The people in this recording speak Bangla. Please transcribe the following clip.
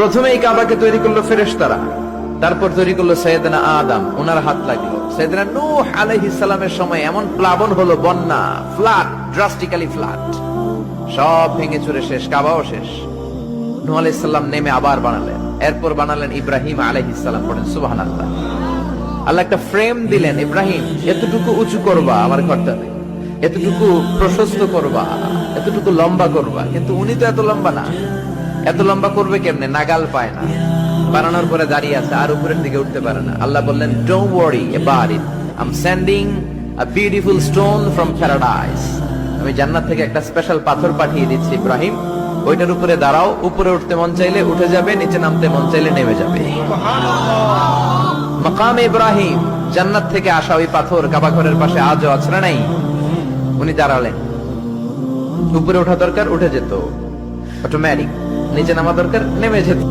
প্রথমে এই কাবাকে তৈরি করলো ফেরেশতারা, তারপর তৈরি করলো সাইয়েদনা আদম, ওনার হাত লাগলো। সাইয়েদনা নূহ আলাইহিস সালামের সময় এমন প্লাবন হলো, বন্যা, ফ্লাড, ড্রাস্টিক্যালি ফ্লাড, সব ভেঙে চুরে শেষ, কাবাও শেষ। নূহ আলাইহিস সালাম নেমে আবার বানালেন, এরপর বানালেন ইব্রাহিম আলাইহিস সালাম। পড়েন সুবহানাল্লাহ। আল্লাহ একটা ফ্রেম দিলেন, ইব্রাহিম এতটুকু উঁচু করবা আমার ঘরটাকে, এতটুকু প্রশস্ত করবা, এতটুকু লম্বা করবা। কিন্তু উনি তো এত লম্বা না, এত লম্বা করবে কেমনে? নাগাল পায় না, বানানোর পরে দাঁড়িয়ে আছে, আর উপরের দিকে উঠতে পারে না। আল্লাহ বললেন, don't worry about it, I am sending a beautiful stone from paradise. আমি জান্নাত থেকে একটা স্পেশাল পাথর পাঠিয়ে দিচ্ছি ইব্রাহিম, ওইটার উপরে দাঁড়াও, উপরে উঠতে মন চাইলে উঠে যাবে, নিচে নামতে মন চাইলে নেমে যাবে। মাকামে ইব্রাহিম, জান্নাত থেকে আসা ওই পাথর কাবা ঘরের পাশে আজও আছে না নাই? উনি দাঁড়ালেন, উপরে ওঠা দরকার উঠে যেত অটোমেটিক, নিচে নামা দরকার নেমে যেত।